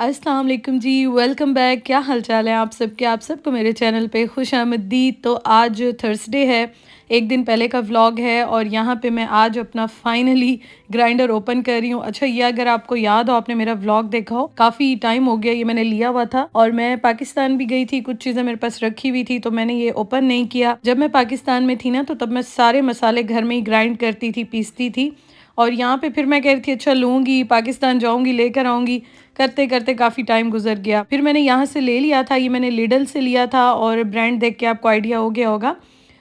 अस्सलाम वालेकुम जी, welcome back. क्या हाल चाल है आप सबके? आप सबको मेरे चैनल पे खुशामदीद। तो आज थर्सडे है, एक दिन पहले का व्लॉग है और यहाँ पे मैं आज अपना फाइनली ग्राइंडर ओपन कर रही हूँ। अच्छा, ये अगर आपको याद हो, आपने मेरा व्लॉग देखा हो, काफ़ी टाइम हो गया ये मैंने लिया हुआ था और मैं पाकिस्तान भी गई थी, कुछ चीज़ें मेरे पास रखी हुई थी तो मैंने ये ओपन नहीं किया। जब मैं पाकिस्तान में थी ना तो तब मैं सारे मसाले घर में ही ग्राइंड करती थी, पीसती थी और यहाँ पे फिर मैं कह रही थी अच्छा लूँगी, पाकिस्तान जाऊँगी, लेकर आऊँगी। करते करते काफ़ी टाइम गुजर गया। फिर मैंने यहाँ से ले लिया था, ये मैंने लिडल से लिया था और ब्रांड देख के आपको आइडिया हो गया होगा।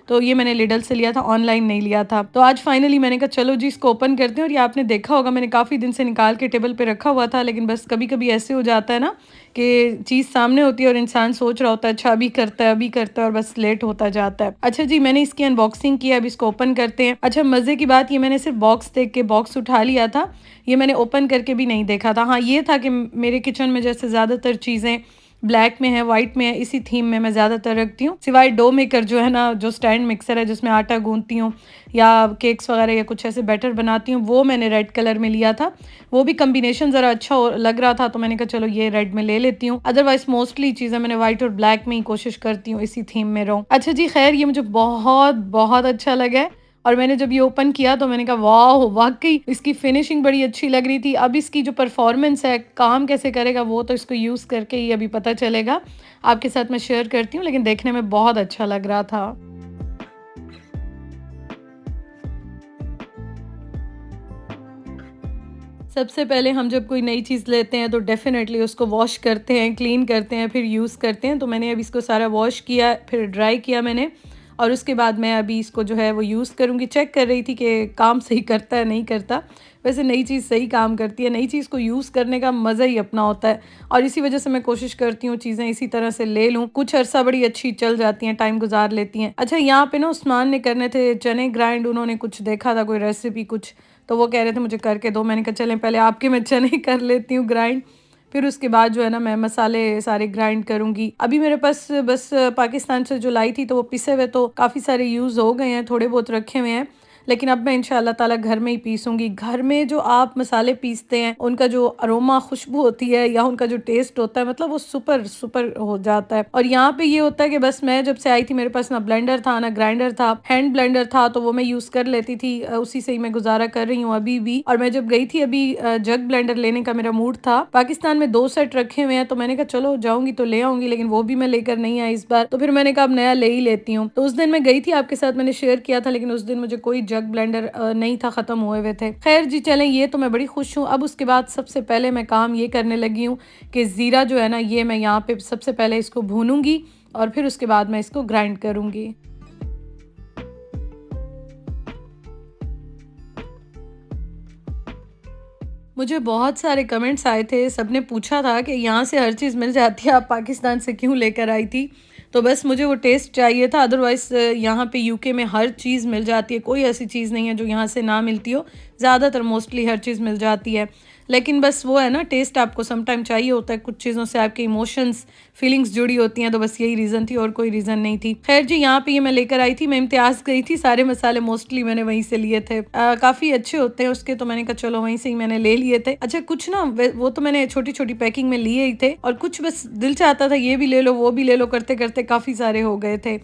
तो ये मैंने लिडल से लिया था, ऑनलाइन नहीं लिया था। तो आज फाइनली मैंने कहा चलो जी इसको ओपन करते हैं। और ये आपने देखा होगा, मैंने काफ़ी दिन से निकाल के टेबल पे रखा हुआ था, लेकिन बस कभी कभी ऐसे हो जाता है ना कि चीज़ सामने होती है और इंसान सोच रहा होता है अच्छा अभी करता है, अभी करता है, और बस लेट होता जाता है। अच्छा जी, मैंने इसकी अनबॉक्सिंग की, अब इसको ओपन करते हैं। अच्छा, मज़े की बात, ये मैंने सिर्फ बॉक्स देख के बॉक्स उठा लिया था, ये मैंने ओपन करके भी नहीं देखा था। हाँ, ये था कि मेरे किचन में जैसे ज़्यादातर चीज़ें ब्लैक में है, वाइट में है, इसी थीम में मैं ज़्यादातर रखती हूँ, सिवाय डो मेकर जो है ना, जो स्टैंड मिक्सर है जिसमें आटा गूंथती हूँ या केक्स वगैरह या कुछ ऐसे बैटर बनाती हूँ, वो मैंने रेड कलर में लिया था। वो भी कम्बिनेशन ज़रा अच्छा लग रहा था तो मैंने कहा चलो ये रेड में ले लेती हूँ। अदरवाइज मोस्टली चीज़ें मैंने वाइट और ब्लैक में ही कोशिश करती हूँ इसी थीम में रहूँ। अच्छा जी, खैर ये मुझे बहुत बहुत अच्छा लगा है और मैंने जब ये ओपन किया तो मैंने कहा वाह, वाक़ई इसकी फिनिशिंग बड़ी अच्छी लग रही थी। अब इसकी जो परफॉर्मेंस है, काम कैसे करेगा, वो तो इसको यूज़ करके ही अभी पता चलेगा। आपके साथ मैं शेयर करती हूँ, लेकिन देखने में बहुत अच्छा लग रहा था। सबसे पहले हम जब कोई नई चीज़ लेते हैं तो डेफ़िनेटली उसको वॉश करते हैं, क्लीन करते हैं, फिर यूज़ करते हैं। तो मैंने अब इसको सारा वॉश किया, फिर ड्राई किया मैंने और उसके बाद मैं अभी इसको जो है वो यूज़ करूँगी। चेक कर रही थी कि काम सही करता है, नहीं करता। वैसे नई चीज़ सही काम करती है, नई चीज़ को यूज़ करने का मज़ा ही अपना होता है और इसी वजह से मैं कोशिश करती हूँ चीज़ें इसी तरह से ले लूँ। कुछ अरसा बड़ी अच्छी चल जाती हैं, टाइम गुज़ार लेती हैं। अच्छा, यहाँ पे ना उस्मान ने करने थे चने ग्राइंड, उन्होंने कुछ देखा था, कोई रेसिपी कुछ, तो वो कह रहे थे मुझे करके दो। मैंने कहा चलें पहले आपके मैं चने कर लेती हूँ ग्राइंड, फिर उसके बाद जो है ना मैं मसाले सारे ग्राइंड करूँगी। अभी मेरे पास बस पाकिस्तान से जो लाई थी तो वो पिसे हुए तो काफ़ी सारे यूज़ हो गए हैं, थोड़े बहुत रखे हुए हैं, लेकिन अब मैं इंशाल्लाह ताला घर में ही पीसूँगी। घर में जो आप मसाले पीसते हैं, उनका जो अरोमा खुशबू होती है या उनका जो टेस्ट होता है, मतलब वो सुपर सुपर हो जाता है। और यहाँ पे ये होता है कि बस मैं जब से आई थी मेरे पास ना ब्लेंडर था ना ग्राइंडर था, हैंड ब्लेंडर था तो वो मैं यूज़ कर लेती थी, उसी से ही मैं गुज़ारा कर रही हूँ अभी भी। और मैं जब गई थी अभी जग ब्लेंडर लेने का मेरा मूड था। पाकिस्तान में 2 सेट रखे हुए हैं तो मैंने कहा चलो जाऊँगी तो ले आऊँगी, लेकिन वो भी मैं लेकर नहीं आई इस बार, तो फिर मैंने कहा अब नया ले ही लेती हूँ। तो उस दिन मैं गई थी, आपके साथ मैंने शेयर किया था, लेकिन उस दिन मुझे कोई जग ब्लेंडर नहीं था, ख़त्म हुए हुए थे। खैर जी चलें, ये तो मैं बड़ी खुश हूँ। अब उसके बाद सबसे पहले मैं काम ये करने लगी हूँ कि ज़ीरा जो है ना, ये मैं यहाँ पे सबसे पहले इसको भूनूंगी और फिर उसके बाद मैं इसको ग्राइंड करूँगी। मुझे बहुत सारे कमेंट्स आए थे, सबने पूछा था कि यहाँ से हर चीज़ मिल जाती है, आप पाकिस्तान से क्यों लेकर आई थी? तो बस मुझे वो टेस्ट चाहिए था, अदरवाइज़ यहाँ पे यूके में हर चीज़ मिल जाती है, कोई ऐसी चीज़ नहीं है जो यहाँ से ना मिलती हो, ज़्यादातर मोस्टली हर चीज़ मिल जाती है। लेकिन बस वो है ना, टेस्ट आपको सम टाइम चाहिए होता है, कुछ चीज़ों से आपके इमोशंस, फीलिंग्स जुड़ी होती हैं, तो बस यही रीज़न थी और कोई रीज़न नहीं थी। खैर जी, यहाँ पे ये मैं लेकर आई थी, मैं इम्तियाज़ गई थी, सारे मसाले मोस्टली मैंने वहीं से लिए थे। काफ़ी अच्छे होते हैं उसके, तो मैंने कहा चलो वहीं से ही मैंने ले लिए थे। अच्छा, कुछ ना वो तो मैंने छोटी-छोटी पैकिंग में लिए ही थे और कुछ बस दिल चाहता था ये भी ले लो, वो भी ले लो, करते-करते काफ़ी सारे हो गए थे।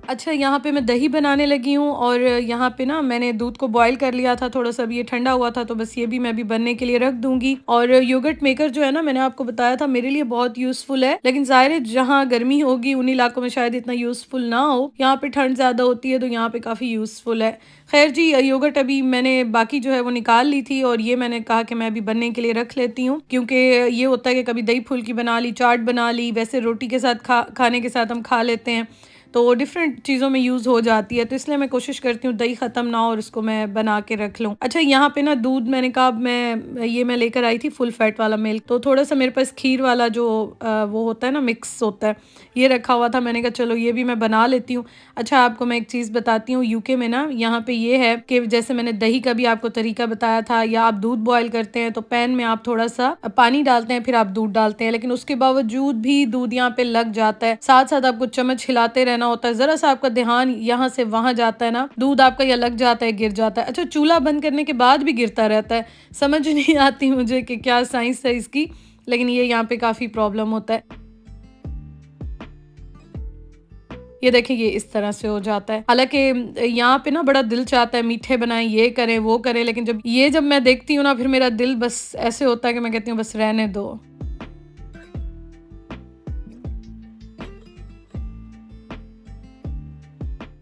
अच्छा, यहाँ पे मैं दही बनाने लगी हूँ और यहाँ पे ना मैंने दूध को बॉईल कर लिया था थोड़ा-सा, अभी ये ठंडा हुआ था तो बस ये भी मैं अभी बनने के लिए रख दूँगी। और योगर्ट मेकर जो है ना, मैंने आपको बताया था मेरे लिए बहुत यूज़फुल है, लेकिन ज़ाहिर है जहाँ गर्मी होगी उन इलाकों में शायद इतना यूज़फुल ना हो। यहाँ पे ठंड ज़्यादा होती है तो यहाँ पे काफ़ी यूज़फुल है। ख़ैर जी, योगर्ट अभी मैंने बाकी जो है वो निकाल ली थी और ये मैंने कहा कि मैं अभी बनने के लिए रख लेती हूँ, क्योंकि ये होता है कि कभी दही फुल्की बना ली, चाट बना ली, वैसे रोटी के साथ खाने के साथ हम खा लेते हैं, तो डिफरेंट चीज़ों में यूज़ हो जाती है, तो इसलिए मैं कोशिश करती हूँ दही ख़त्म ना हो और उसको मैं बना के रख लूँ। अच्छा, यहाँ पे ना दूध मैंने कहा अब मैं लेकर आई थी फुल फैट वाला मिल्क, तो थोड़ा-सा मेरे पास खीर वाला जो वो होता है ना, मिक्स होता है, ये रखा हुआ था। मैंने कहा चलो ये भी मैं बना लेती हूँ। अच्छा, आपको मैं एक चीज़ बताती हूँ, यूके में ना यहाँ पे ये है कि जैसे मैंने दही का भी आपको तरीका बताया था, या आप दूध बॉयल करते हैं तो पैन में आप थोड़ा-सा पानी डालते हैं, फिर आप दूध डालते हैं, लेकिन उसके बावजूद भी दूध यहाँ पे लग जाता है। साथ-साथ आपको चम्मच हिलाते रहना रहना होता है, ज़रा सा आपका ध्यान यहाँ से वहाँ जाता है ना, दूध आपका या लग जाता है, गिर जाता है। अच्छा, चूल्हा बंद करने के बाद भी गिरता रहता है, समझ नहीं आती मुझे कि क्या साइंस है इसकी, लेकिन ये यहाँ पे काफ़ी प्रॉब्लम होता है। ये देखिए, ये इस तरह से हो जाता है। हालाँकि यहाँ पे ना बड़ा दिल चाहता है मीठे बनाएँ, ये करें, वो करें, लेकिन जब मैं देखती हूँ ना, फिर मेरा दिल बस ऐसे होता है कि मैं कहती हूँ बस रहने दो।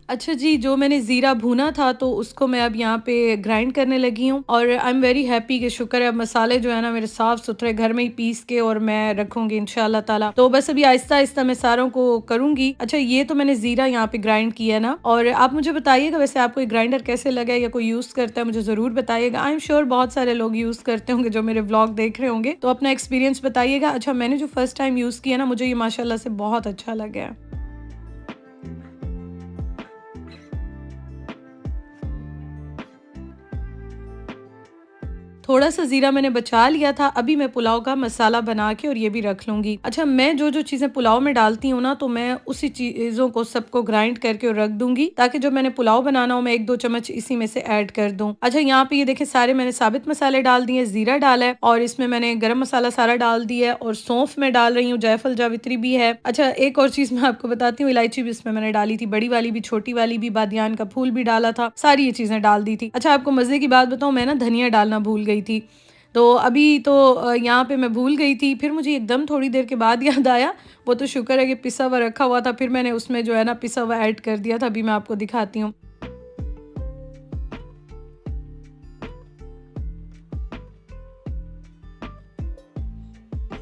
अच्छा जी, जो मैंने ज़ीरा भूना था तो उसको मैं अब यहाँ पे ग्राइंड करने लगी हूँ और आई एम वेरी हैप्पी कि शुक्र है, अब मसाले जो है ना मेरे साफ़-सुथरे घर में ही पीस के और मैं रखूँगी इंशाल्लाह ताला। तो बस अभी आहिस्ता-आहिस्ता मैं सारों को करूँगी। अच्छा, ये तो मैंने ज़ीरा यहाँ पे ग्राइंड किया है ना, और आप मुझे बताइएगा वैसे आपको ये ग्राइंडर कैसे लगा है या कोई यूज़ करता है, मुझे ज़रूर बताइएगा। आई एम श्योर बहुत सारे लोग यूज़ करते होंगे जो मेरे व्लॉग देख रहे होंगे, तो अपना एक्सपीरियंस बताइएगा। अच्छा, मैंने जो फर्स्ट टाइम यूज़ किया ना, मुझे ये माशाल्लाह से बहुत अच्छा लगा है। थोड़ा-सा ज़ीरा मैंने बचा लिया था, अभी मैं पुलाव का मसाला बना के और ये भी रख लूँगी। अच्छा, मैं जो-जो चीज़ें पुलाव में डालती हूँ ना, तो मैं उसी चीज़ों को सबको ग्राइंड करके और रख दूँगी, ताकि जब मैंने पुलाव बनाना हो, मैं 1-2 चम्मच इसी में से ऐड कर दूँ। अच्छा, यहाँ पे ये देखिए सारे मैंने साबित मसाले डाल दिए, ज़ीरा डाला है और इसमें मैंने गरम मसाला सारा डाल दिया है और सौंफ मैं डाल रही हूँ, जायफल जावित्री भी है। अच्छा, एक और चीज़ मैं आपको बताती हूँ, इलायची भी इसमें मैंने डाली थी, बड़ी वाली भी, छोटी वाली भी, बादियान का फूल भी डाला था, सारी ये चीज़ें डाल दी थी। अच्छा, आपको मज़े की बात बताऊँ, मैं ना धनिया डालना भूल गई थी। तो अभी तो यहाँ पे मैं भूल गई थी, फिर मुझे एकदम थोड़ी देर के बाद याद आया, वो तो शुक्र है कि पिसा हुआ रखा हुआ था, फिर मैंने उसमें जो है ना पिसा हुआ ऐड कर दिया था, अभी मैं आपको दिखाती हूँ।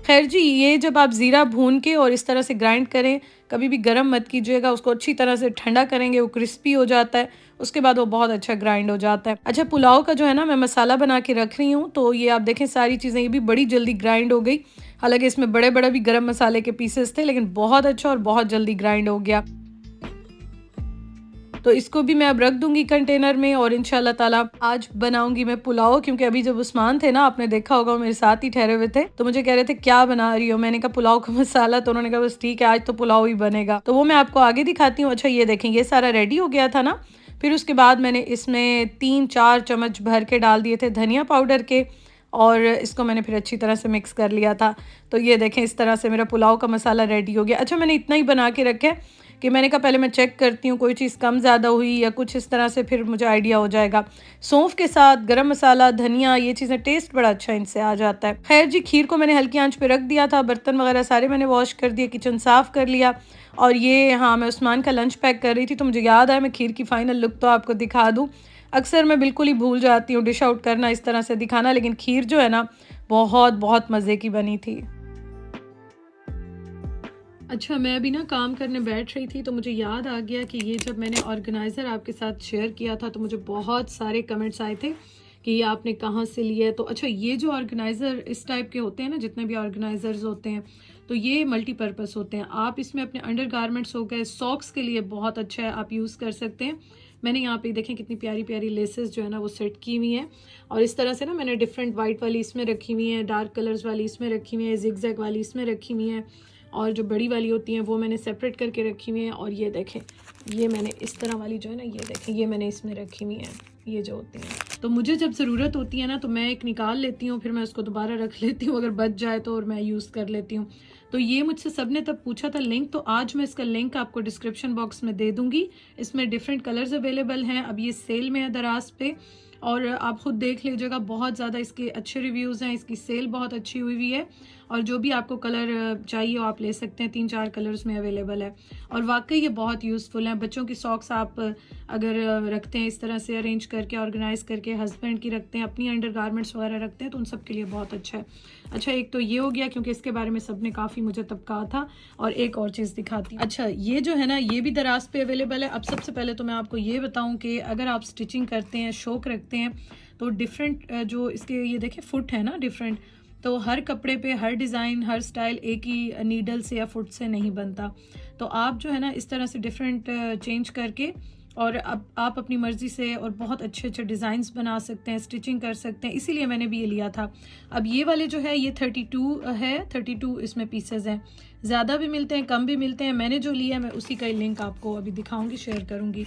ख़ैर जी, ये जब आप ज़ीरा भून के और इस तरह से ग्राइंड करें, कभी भी गरम मत कीजिएगा, उसको अच्छी तरह से ठंडा करेंगे, वो क्रिस्पी हो जाता है, उसके बाद वो बहुत अच्छा ग्राइंड हो जाता है। अच्छा, पुलाव का जो है ना मैं मसाला बना के रख रही हूँ, तो ये आप देखें सारी चीज़ें ये भी बड़ी जल्दी ग्राइंड हो गई। हालाँकि इसमें बड़े-बड़े भी गरम मसाले के पीसेस थे, लेकिन बहुत अच्छा और बहुत जल्दी ग्राइंड हो गया। तो इसको भी मैं अब रख दूँगी कंटेनर में और इंशाल्लाह ताला आज बनाऊँगी मैं पुलाव, क्योंकि अभी जब उस्मान थे ना, आपने देखा होगा, वो मेरे साथ ही ठहरे हुए थे, तो मुझे कह रहे थे क्या बना रही हो? मैंने कहा पुलाव का मसाला, तो उन्होंने कहा बस ठीक है, आज तो पुलाव ही बनेगा। तो वो मैं आपको आगे दिखाती हूँ। अच्छा, ये देखें, ये सारा रेडी हो गया था ना, फिर उसके बाद मैंने इसमें 3-4 चम्मच भर के डाल दिए थे धनिया पाउडर के और इसको मैंने फिर अच्छी तरह से मिक्स कर लिया था। तो ये देखें, इस तरह से मेरा पुलाव का मसाला रेडी हो गया। अच्छा, मैंने इतना ही बना के रखा है कि मैंने कहा पहले मैं चेक करती हूँ, कोई चीज़ कम ज़्यादा हुई या कुछ इस तरह से, फिर मुझे आइडिया हो जाएगा। सौंफ के साथ गरम मसाला, धनिया, ये चीज़ें टेस्ट बड़ा अच्छा इनसे आ जाता है। खैर जी, खीर को मैंने हल्की आंच पे रख दिया था, बर्तन वगैरह सारे मैंने वॉश कर दिए, किचन साफ़ कर लिया और ये हाँ, मैं उस्मान का लंच पैक कर रही थी, तो मुझे याद आया मैं खीर की फ़ाइनल लुक तो आपको दिखा दूँ। अक्सर मैं बिल्कुल ही भूल जाती हूँ डिश आउट करना, इस तरह से दिखाना, लेकिन खीर जो है ना, बहुत मज़े की बनी थी। अच्छा, मैं अभी ना काम करने बैठ रही थी, तो मुझे याद आ गया कि ये जब मैंने ऑर्गेनाइज़र आपके साथ शेयर किया था, तो मुझे बहुत सारे कमेंट्स आए थे कि ये आपने कहाँ से लिया है। तो अच्छा, ये जो ऑर्गेनाइज़र इस टाइप के होते हैं ना, जितने भी ऑर्गेनाइज़र्स होते हैं, तो ये मल्टीपर्पज़ होते हैं। आप इसमें अपने अंडरगारमेंट्स हो गए, सॉक्स के लिए बहुत अच्छा है, आप यूज़ कर सकते हैं। मैंने यहाँ पे देखें कितनी प्यारी-प्यारी लेसेस जो है ना वो सेट की हुई हैं और इस तरह से ना मैंने डिफरेंट वाइट वाली इसमें रखी हुई है, डार्क कलर्स वाली इसमें रखी हुई है, ज़िगज़ैग वाली इसमें रखी हुई है और जो बड़ी वाली होती हैं वो मैंने सेपरेट करके रखी हुई हैं। और ये देखें, ये मैंने इस तरह वाली जो है ना, ये देखें, ये मैंने इसमें रखी हुई हैं, ये जो होती हैं। तो मुझे जब ज़रूरत होती है ना, तो मैं एक निकाल लेती हूँ, फिर मैं उसको दोबारा रख लेती हूँ, अगर बच जाए तो, और मैं यूज़ कर लेती हूँ। तो ये मुझसे सब ने तब पूछा था लिंक, तो आज मैं इसका लिंक आपको डिस्क्रिप्शन बॉक्स में दे दूँगी। इसमें डिफरेंट कलर्स अवेलेबल हैं, अब ये सेल में है दराज पे और आप खुद देख लीजिएगा, बहुत ज़्यादा इसके अच्छे रिव्यूज़ हैं, इसकी सेल बहुत अच्छी हुई है और जो भी आपको कलर चाहिए वो आप ले सकते हैं, 3-4 कलर्स में अवेलेबल है और वाकई ये बहुत यूज़फुल हैं। बच्चों की सॉक्स आप अगर रखते हैं इस तरह से अरेंज करके, ऑर्गेनाइज करके, हस्बैंड की रखते हैं, अपनी अंडरगारमेंट्स वगैरह रखते हैं, तो उन सब के लिए बहुत अच्छा है। अच्छा, एक तो ये हो गया, क्योंकि इसके बारे में सब ने काफ़ी मुझे तब कहा था। और एक और चीज़ दिखाती हूँ। अच्छा, ये जो है ना, ये भी दराज पे अवेलेबल है। अब सबसे पहले तो मैं आपको ये बताऊँ कि अगर आप स्टिचिंग करते हैं, शौक रखते हैं, तो डिफरेंट जो इसके ये देखें फुट है ना डिफरेंट, तो हर कपड़े पे हर डिज़ाइन, हर स्टाइल एक ही नीडल से या फुट से नहीं बनता। तो आप जो है ना इस तरह से डिफरेंट चेंज करके और अब आप अपनी मर्ज़ी से और बहुत अच्छे अच्छे डिज़ाइंस बना सकते हैं, स्टिचिंग कर सकते हैं, इसीलिए मैंने भी ये लिया था। अब ये वाले जो है ये 32 है, 32 इसमें पीसेस हैं। ज़्यादा भी मिलते हैं, कम भी मिलते हैं। मैंने जो लिया है मैं उसी का लिंक आपको अभी दिखाऊंगी, शेयर करूंगी।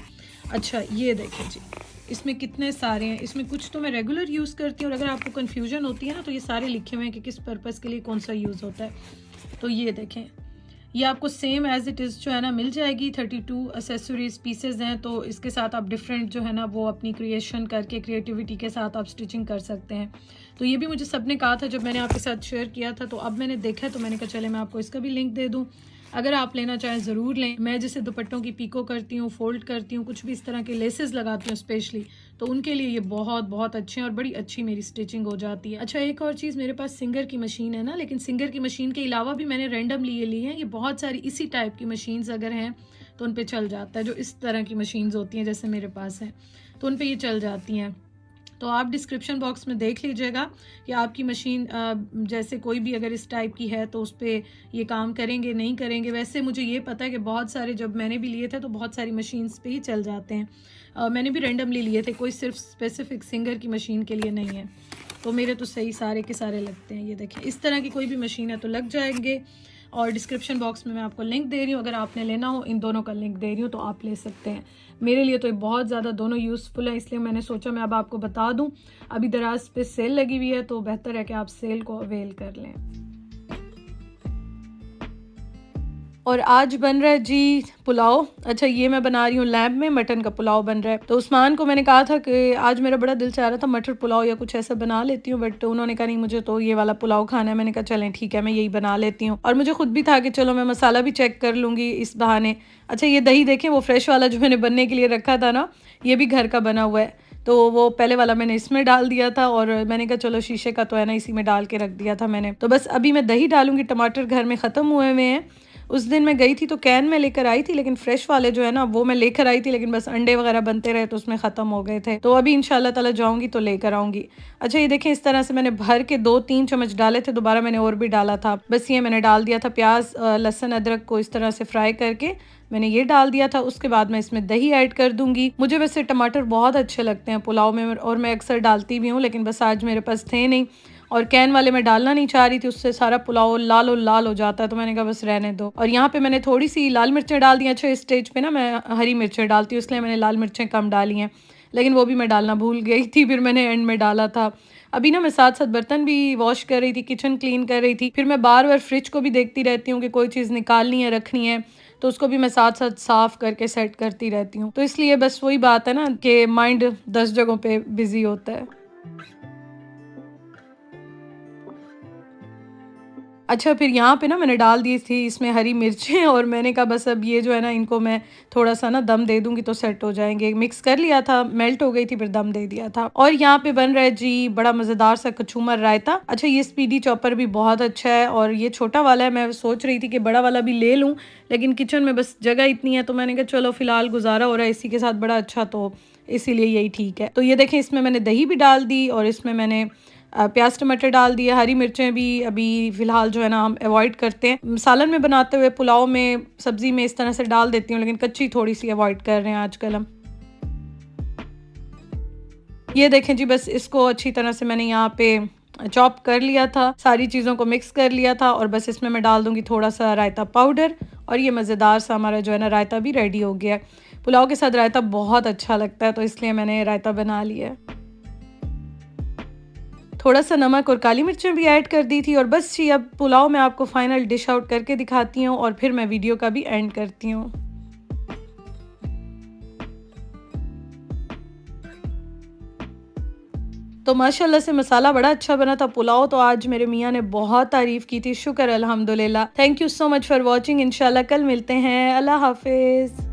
अच्छा ये देखें जी, इसमें कितने सारे हैं। इसमें कुछ तो मैं रेगुलर यूज़ करती हूँ और अगर आपको कन्फ्यूजन होती है ना तो ये सारे लिखे हुए हैं कि किस पर्पज़ के लिए कौन सा यूज़ होता है। तो ये देखें, ये आपको सेम एज इट इज़ जो है ना मिल जाएगी। 32 एसेसरीज पीसेज हैं, तो इसके साथ आप डिफरेंट जो है ना वो अपनी क्रिएशन करके क्रिएटिविटी के साथ आप स्टिचिंग कर सकते हैं। तो ये भी मुझे सब ने कहा था जब मैंने आपके साथ शेयर किया था, तो अब मैंने देखा तो मैंने कहा चले मैं आपको इसका भी लिंक दे दूँ, अगर आप लेना चाहें ज़रूर लें। मैं जैसे दुपट्टों की पीको करती हूँ, फोल्ड करती हूँ, कुछ भी इस तरह के लेसेस लगाती हूँ स्पेशली, तो उनके लिए ये बहुत बहुत अच्छे हैं और बड़ी अच्छी मेरी स्टिचिंग हो जाती है। अच्छा एक और चीज़, मेरे पास सिंगर की मशीन है ना, लेकिन सिंगर की मशीन के अलावा भी मैंने रैंडमली ये ली है। ये बहुत सारी इसी टाइप की मशीन्स अगर हैं तो उन पर चल जाता है, जो इस तरह की मशीन्स होती हैं जैसे मेरे पास है, तो उन पर ये चल जाती हैं। तो आप डिस्क्रिप्शन बॉक्स में देख लीजिएगा कि आपकी मशीन जैसे कोई भी अगर इस टाइप की है तो उस पर ये काम करेंगे नहीं करेंगे। वैसे मुझे ये पता है कि बहुत सारे, जब मैंने भी लिए थे तो बहुत सारी मशीन्स पे ही चल जाते हैं। मैंने भी रैंडमली लिए थे, कोई सिर्फ स्पेसिफिक सिंगर की मशीन के लिए नहीं है। तो मेरे तो सही सारे के सारे लगते हैं। ये देखें, इस तरह की कोई भी मशीन है तो लग जाएंगे। और डिस्क्रिप्शन बॉक्स में मैं आपको लिंक दे रही हूँ, अगर आपने लेना हो इन दोनों का लिंक दे रही हूँ तो आप ले सकते हैं। मेरे लिए तो ये बहुत ज़्यादा दोनों यूज़फुल है, इसलिए मैंने सोचा मैं अब आपको बता दूँ। अभी दराज पे सेल लगी हुई है तो बेहतर है कि आप सेल को अवेल कर लें। और आज बन रहा है जी पुलाव। अच्छा ये मैं बना रही हूँ लैब में, मटन का पुलाव बन रहा है। तो उस्मान को मैंने कहा था कि आज मेरा बड़ा दिल चाह रहा था मटर पुलाव या कुछ ऐसा बना लेती हूँ, बट उन्होंने कहा नहीं मुझे तो ये वाला पुलाव खाना है। मैंने कहा चलें ठीक है मैं यही बना लेती हूँ। और मुझे खुद भी था कि चलो मैं मसाला भी चेक कर लूँगी इस बहाने। अच्छा ये दही देखें, वो फ्रेश वाला जो मैंने बनने के लिए रखा था ना, ये भी घर का बना हुआ है। तो वो पहले वाला मैंने इसमें डाल दिया था और मैंने कहा चलो शीशे का तो है ना, इसी में डाल के रख दिया था मैंने। तो बस अभी मैं दही डालूंगी। टमाटर घर में ख़त्म हुए हुए हैं। उस दिन मैं गई थी तो कैन में लेकर आई थी, लेकिन फ्रेश वाले जो है ना वो मैं लेकर आई थी, लेकिन बस अंडे वगैरह बनते रहे तो उसमें ख़त्म हो गए थे। तो अभी इंशाल्लाह ताला जाऊंगी तो लेकर आऊंगी। अच्छा ये देखें, इस तरह से मैंने भर के 2-3 चम्मच डाले थे, दोबारा मैंने और भी डाला था। बस ये मैंने डाल दिया था। प्याज लहसुन अदरक को इस तरह से फ्राई करके मैंने ये डाल दिया था। उसके बाद मैं इसमें दही ऐड कर दूंगी। मुझे वैसे टमाटर बहुत अच्छे लगते हैं पुलाव में और मैं अक्सर डालती भी हूँ, लेकिन बस आज मेरे पास थे नहीं और कैन वाले में डालना नहीं चाह रही थी, उससे सारा पुलाव लाल और लाल हो जाता है, तो मैंने कहा बस रहने दो। और यहाँ पे मैंने थोड़ी सी लाल मिर्चें डाल दी। अच्छा इस स्टेज पे ना मैं हरी मिर्चें डालती हूँ, इसलिए मैंने लाल मिर्चें कम डाली हैं, लेकिन वो भी मैं डालना भूल गई थी, फिर मैंने एंड में डाला था। अभी ना मैं साथ साथ बर्तन भी वॉश कर रही थी, किचन क्लीन कर रही थी, फिर मैं बार बार फ्रिज को भी देखती रहती हूँ कि कोई चीज़ निकालनी है रखनी है, तो उसको भी मैं साथ साथ साफ़ करके सेट करती रहती हूँ। तो इसलिए बस वही बात है ना कि माइंड 10 जगहों पे बिजी होता है। अच्छा फिर यहाँ पे ना मैंने डाल दी थी इसमें हरी मिर्चें और मैंने कहा बस अब ये जो है ना इनको मैं थोड़ा सा ना दम दे दूंगी तो सेट हो जाएंगे। मिक्स कर लिया था, मेल्ट हो गई थी, फिर दम दे दिया था। और यहाँ पे बन रहा है जी बड़ा मज़ेदार सा कचूमर रायता। अच्छा ये स्पीडी चॉपर भी बहुत अच्छा है और ये छोटा वाला है। मैं सोच रही थी कि बड़ा वाला भी ले लूँ, लेकिन किचन में बस जगह इतनी है तो मैंने कहा चलो फिलहाल गुजारा हो रहा है इसी के साथ बड़ा अच्छा, तो इसीलिए यही ठीक है। तो ये देखें, इसमें मैंने दही भी डाल दी और इसमें मैंने प्याज टमाटर डाल दिया। हरी मिर्चें भी अभी फ़िलहाल जो है ना हम अवॉइड करते हैं। सालन में बनाते हुए, पुलाव में, सब्ज़ी में इस तरह से डाल देती हूँ, लेकिन कच्ची थोड़ी सी अवॉइड कर रहे हैं आजकल हम। ये देखें जी, बस इसको अच्छी तरह से मैंने यहाँ पे चॉप कर लिया था, सारी चीज़ों को मिक्स कर लिया था और बस इसमें मैं डाल दूँगी थोड़ा सा रायता पाउडर और ये मज़ेदार सा हमारा जो है ना रायता भी रेडी हो गया है। पुलाव के साथ रायता बहुत अच्छा लगता है, तो इसलिए मैंने रायता बना लिया है। थोड़ा सा नमक और काली मिर्चें भी ऐड कर दी थी और बस जी अब पुलाव मैं आपको फाइनल डिश आउट करके दिखाती हूँ और फिर मैं वीडियो का भी एंड करती हूँ। तो माशाल्लाह से मसाला बड़ा अच्छा बना था पुलाव, तो आज मेरे मियाँ ने बहुत तारीफ़ की थी। शुक्र अल्हम्दुलिल्लाह। Thank you so much for watching. इंशाल्लाह कल मिलते हैं। अल्लाह हाफिज़।